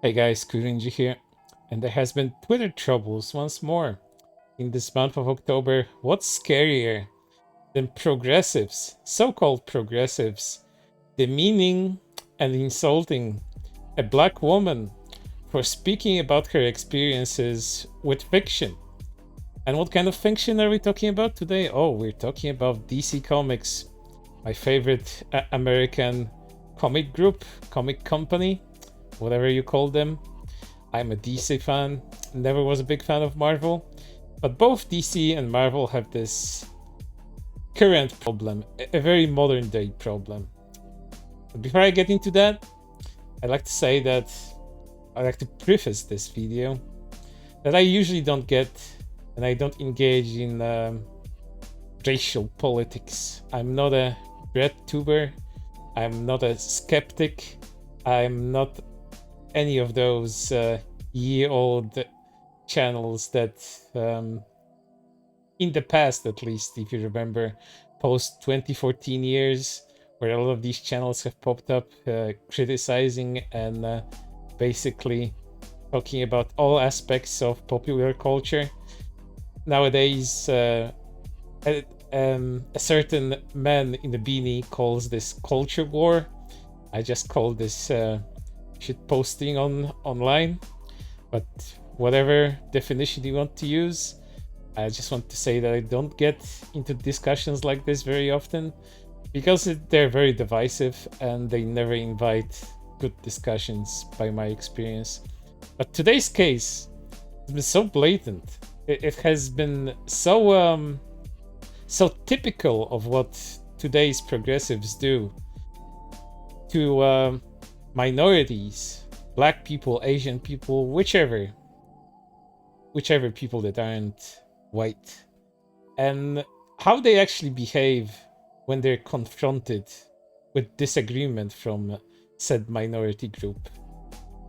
Hey guys, Rinji here, and there has been Twitter troubles once more. In this month of October, what's scarier than progressives, so-called progressives, demeaning and insulting a black woman for speaking about her experiences with fiction? And what kind of fiction are we talking about today? Oh, we're talking about DC Comics, my favorite American comic group, comic company, whatever you call them. I'm a DC fan, never was a big fan of Marvel, but both DC and Marvel have this current problem, a very modern day problem. But before I get into that, I'd like to say that I'd like to preface this video that I usually don't get and I don't engage in racial politics. I'm not a VTuber, I'm not a skeptic, I'm not any of those ye-old channels that in the past, at least, if you remember, post 2014 years, where a lot of these channels have popped up criticizing and basically talking about all aspects of popular culture. Nowadays, a certain man in a beanie calls this culture war. I just call this shit posting online, but whatever definition you want to use, I just want to say that I don't get into discussions like this very often because they're very divisive and they never invite good discussions by my experience. But today's case has been so blatant, it has been so typical of what today's progressives do to minorities, black people, Asian people, whichever people that aren't white, and how they actually behave when they're confronted with disagreement from said minority group.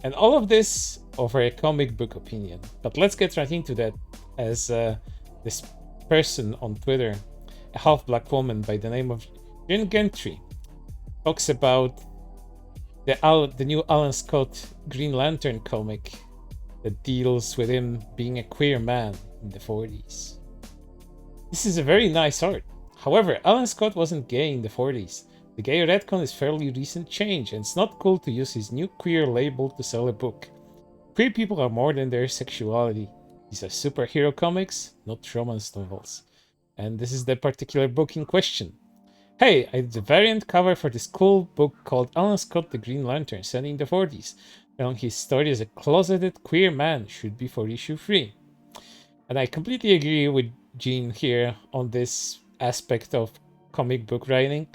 And all of this over a comic book opinion. But let's get right into that, as this person on Twitter, a half-black woman by the name of Jen Gentry, talks about the new Alan Scott Green Lantern comic that deals with him being a queer man in the 40s. This is a very nice art. However, Alan Scott wasn't gay in the 40s. The gay retcon is fairly recent change, and it's not cool to use his new queer label to sell a book. Queer people are more than their sexuality. These are superhero comics, not romance novels. And this is the particular book in question. Hey, I did a variant cover for this cool book called Alan Scott the Green Lantern, set in the 40s. Telling his story as a closeted queer man, should be for issue 3. And I completely agree with Jean here on this aspect of comic book writing.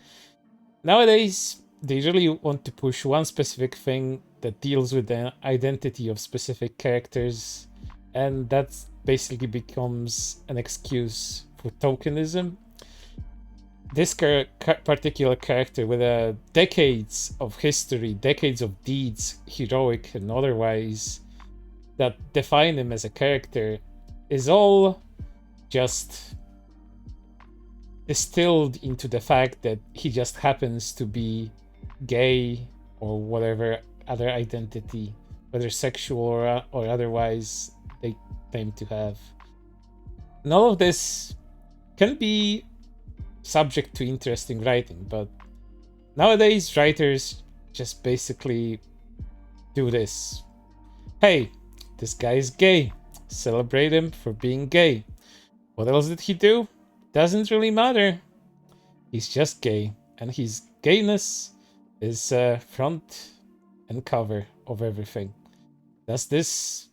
Nowadays, they really want to push one specific thing that deals with the identity of specific characters, and that basically becomes an excuse for tokenism. This particular character with decades of history, decades of deeds, heroic and otherwise, that define him as a character, is all just distilled into the fact that he just happens to be gay or whatever other identity, whether sexual or otherwise, they claim to have. And all of this can be subject to interesting writing, but nowadays writers just basically do this. Hey, this guy is gay. Celebrate him for being gay. What else did he do? Doesn't really matter. He's just gay, and his gayness is front and cover of everything. Does this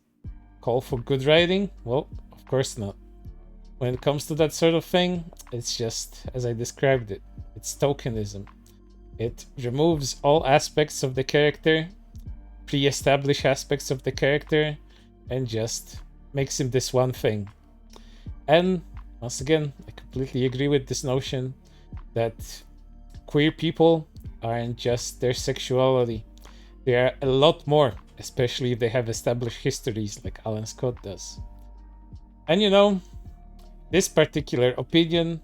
call for good writing? Well, of course not. When it comes to that sort of thing, it's just as I described it. It's tokenism. It removes all aspects of the character, pre-established aspects of the character, and just makes him this one thing. And once again, I completely agree with this notion that queer people aren't just their sexuality. They are a lot more, especially if they have established histories like Alan Scott does. And you know, this particular opinion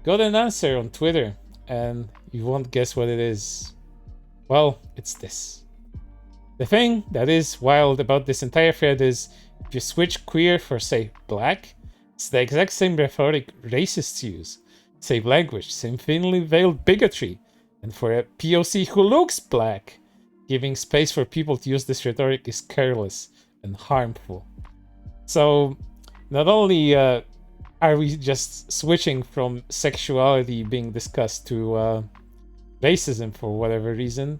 got an answer on Twitter, and you won't guess what it is. Well, it's this. The thing that is wild about this entire thread is if you switch queer for, say, black, it's the exact same rhetoric racists use. Same language, same thinly veiled bigotry. And for a POC who looks black, giving space for people to use this rhetoric is careless and harmful. So, not only are we just switching from sexuality being discussed to racism for whatever reason,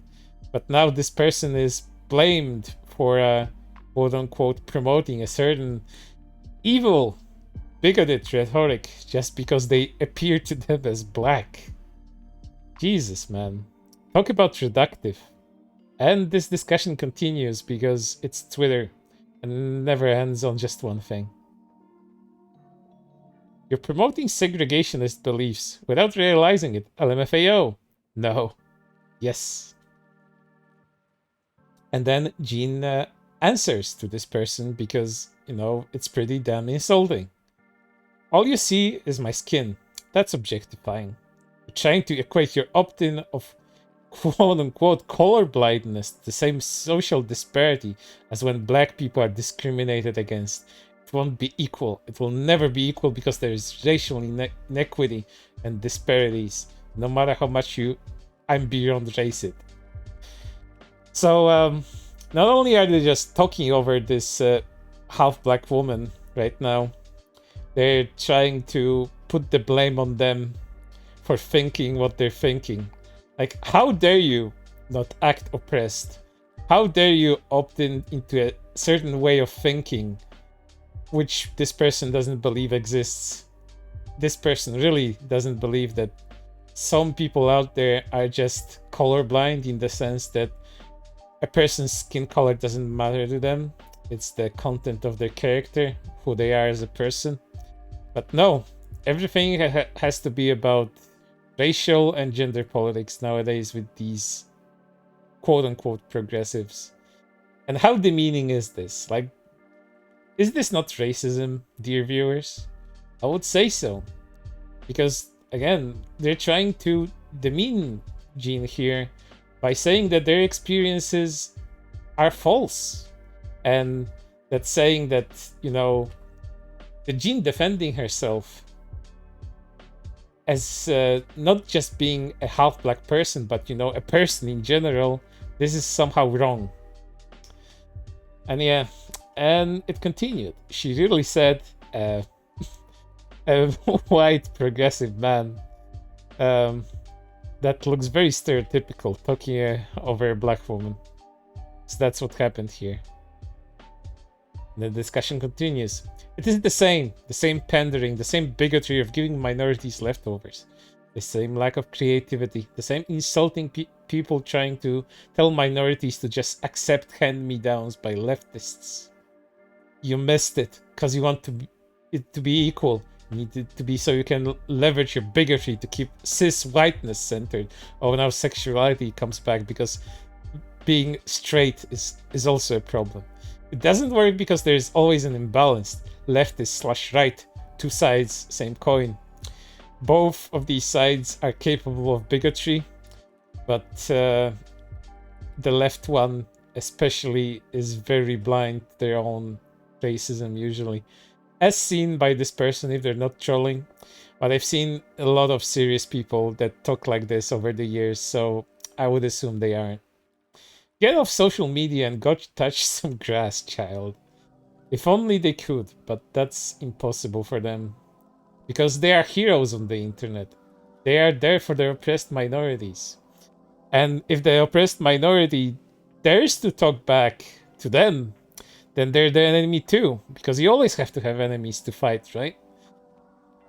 but now this person is blamed for quote-unquote promoting a certain evil, bigoted rhetoric just because they appear to them as black. Jesus, man. Talk about reductive. And this discussion continues because it's Twitter and never ends on just one thing. You're promoting segregationist beliefs without realizing it. LMFAO. No. Yes. And then Jean answers to this person because, you know, it's pretty damn insulting. All you see is my skin. That's objectifying. You're trying to equate your opt-in of quote-unquote colorblindness to the same social disparity as when black people are discriminated against. It won't be equal. It will never be equal because there is racial inequity and disparities, no matter how much I'm beyond racist. So, not only are they just talking over this half-black woman right now, they're trying to put the blame on them for thinking what they're thinking. Like, how dare you not act oppressed? How dare you opt into a certain way of thinking, which this person doesn't believe exists? This person really doesn't believe that some people out there are just colorblind in the sense that a person's skin color doesn't matter to them. It's the content of their character, who they are as a person. But no, everything has to be about racial and gender politics nowadays with these quote-unquote progressives. And how demeaning is this? Like, is this not racism, dear viewers? I would say so. Because, again, they're trying to demean Jean here by saying that their experiences are false. And that's saying that, you know, the Jean defending herself as not just being a half-black person, but, you know, a person in general, this is somehow wrong. And yeah, and it continued. She really said, a white progressive man that looks very stereotypical, talking over a black woman. So that's what happened here. The discussion continues. It is the same pandering, the same bigotry of giving minorities leftovers, the same lack of creativity, the same insulting people trying to tell minorities to just accept hand-me-downs by leftists. You missed it because you want it to be equal. You need it to be so you can leverage your bigotry to keep cis whiteness centered. Oh, now sexuality comes back because being straight is also a problem. It doesn't work because there's always an imbalance. Leftist/right, two sides, same coin. Both of these sides are capable of bigotry, but the left one especially is very blind to their own racism usually. As seen by this person if they're not trolling. But I've seen a lot of serious people that talk like this over the years, so I would assume they aren't. Get off social media and go touch some grass, child. If only they could, but that's impossible for them. Because they are heroes on the internet. They are there for the oppressed minorities. And if the oppressed minority dares to talk back to them, then they're the enemy too. Because you always have to have enemies to fight, right?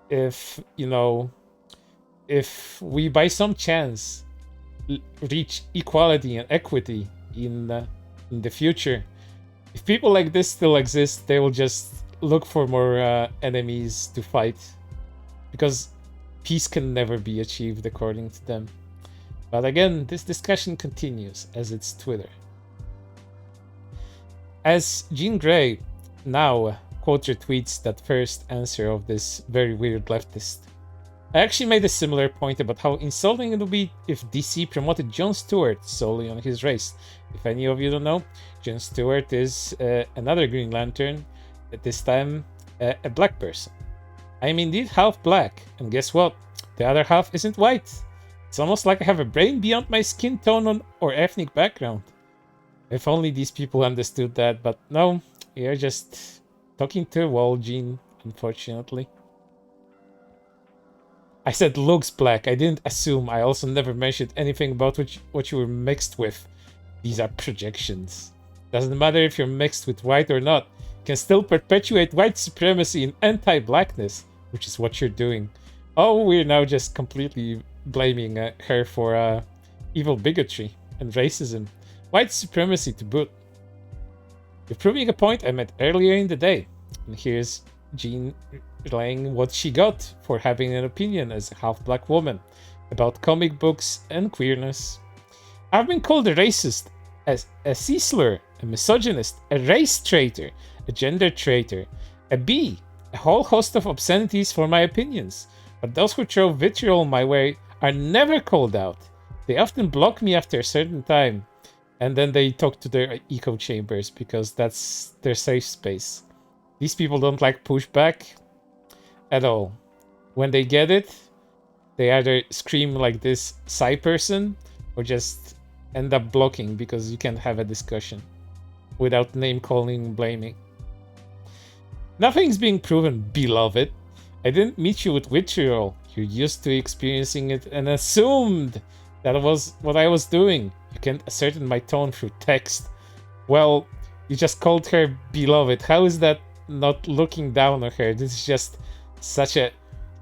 If, you know, if we by some chance reach equality and equity in the future, if people like this still exist, they will just look for more enemies to fight, because peace can never be achieved according to them. But again, this discussion continues as it's Twitter. As Jean Grey now quote retweets that first answer of this very weird leftist. I actually made a similar point about how insulting it would be if DC promoted Jon Stewart solely on his race. If any of you don't know, Jon Stewart is another Green Lantern, at this time a black person. I'm indeed half black, and guess what? The other half isn't white. It's almost like I have a brain beyond my skin tone or ethnic background. If only these people understood that, but no, you're just talking to a wall, Gene, unfortunately. I said looks black, I didn't assume. I also never mentioned anything about what you were mixed with. These are projections. Doesn't matter if you're mixed with white or not. You can still perpetuate white supremacy and anti-blackness, which is what you're doing. Oh, we're now just completely blaming her for evil bigotry and racism. White supremacy to boot. You're proving a point I made earlier in the day. And here's Jean relaying what she got for having an opinion as a half-black woman about comic books and queerness. I've been called a racist, as a C-slur, a misogynist, a race traitor, a gender traitor, a B, a whole host of obscenities for my opinions. But those who throw vitriol my way are never called out. They often block me after a certain time, and then they talk to their echo chambers because that's their safe space. These people don't like pushback at all. When they get it, they either scream like this Psy person or just end up blocking because you can't have a discussion without name calling and blaming. Nothing's being proven, beloved. I didn't meet you with vitriol. You're used to experiencing it and assumed that was what I was doing. You can't ascertain my tone through text. Well, you just called her beloved. How is that not looking down on her? This is just such a...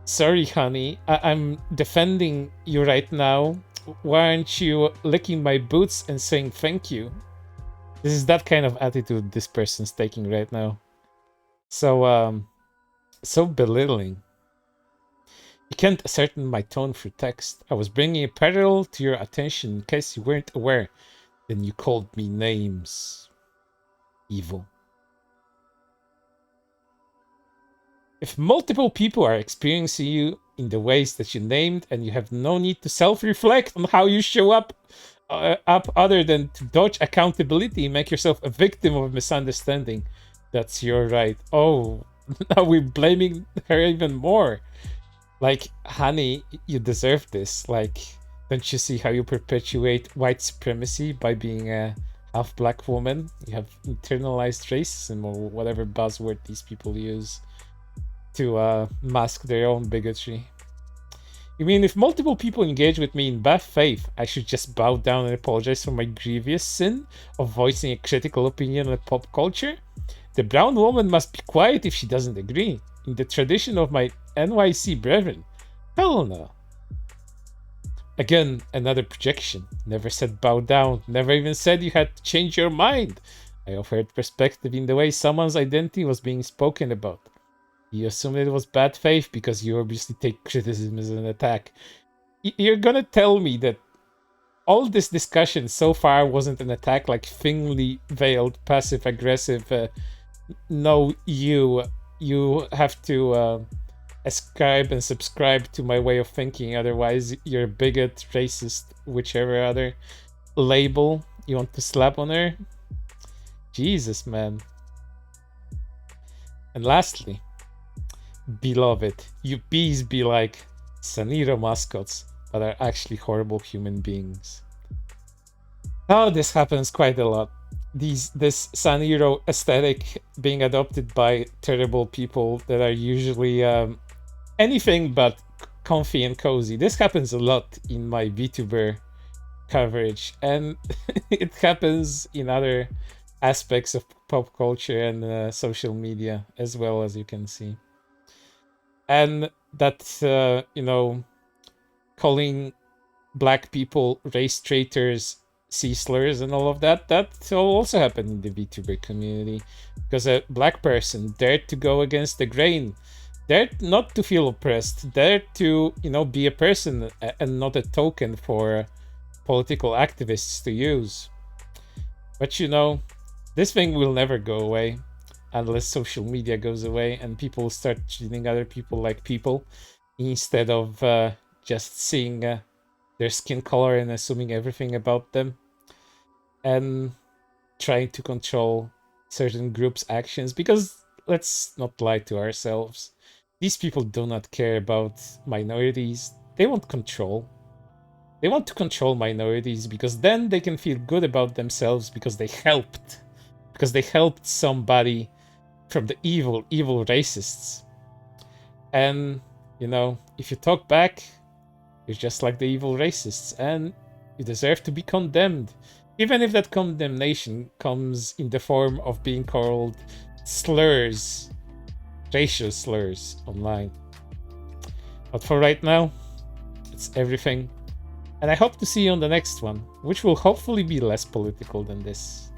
Sorry, honey. I'm defending you right now. Why aren't you licking my boots and saying thank you? This is that kind of attitude this person's taking right now. So, so belittling. You can't ascertain my tone through text. I was bringing a peril to your attention in case you weren't aware. Then you called me names. Evil. If multiple people are experiencing you in the ways that you named and you have no need to self-reflect on how you show up other than to dodge accountability, make yourself a victim of a misunderstanding, that's your right. Oh, now we're blaming her even more. Like, honey, you deserve this. Like, don't you see how you perpetuate white supremacy by being a half-black woman? You have internalized racism, or whatever buzzword these people use to mask their own bigotry. You mean if multiple people engage with me in bad faith, I should just bow down and apologize for my grievous sin of voicing a critical opinion on pop culture? The brown woman must be quiet if she doesn't agree. In the tradition of my NYC brethren. Hell no. Again, another projection. Never said bow down. Never even said you had to change your mind. I offered perspective in the way someone's identity was being spoken about. You assumed it was bad faith because you obviously take criticism as an attack. You're gonna tell me that all this discussion so far wasn't an attack, like thinly veiled, passive-aggressive, no, you have to ascribe and subscribe to my way of thinking, otherwise you're a bigot, racist, whichever other label you want to slap on her. Jesus, man. And lastly, beloved, you bees be like Saniro mascots, but are actually horrible human beings. Oh, this happens quite a lot. This Saniro aesthetic being adopted by terrible people that are usually anything but comfy and cozy. This happens a lot in my VTuber coverage, and it happens in other aspects of pop culture and social media as well, as you can see. And that, you know, calling black people race traitors, C-slurs, and all of that, that also happened in the VTuber community, because a black person dared to go against the grain, dared not to feel oppressed, dared to, you know, be a person and not a token for political activists to use. But you know, this thing will never go away unless social media goes away and people start treating other people like people. instead of just seeing their skin color and assuming everything about them, and trying to control certain groups' actions. Because let's not lie to ourselves, these people do not care about minorities. They want control. They want to control minorities because then they can feel good about themselves because they helped. Because they helped somebody from the evil racists. And, you know, if you talk back, you're just like the evil racists and you deserve to be condemned. Even if that condemnation comes in the form of being called slurs, racial slurs online. But for right now, it's everything. And I hope to see you on the next one, which will hopefully be less political than this.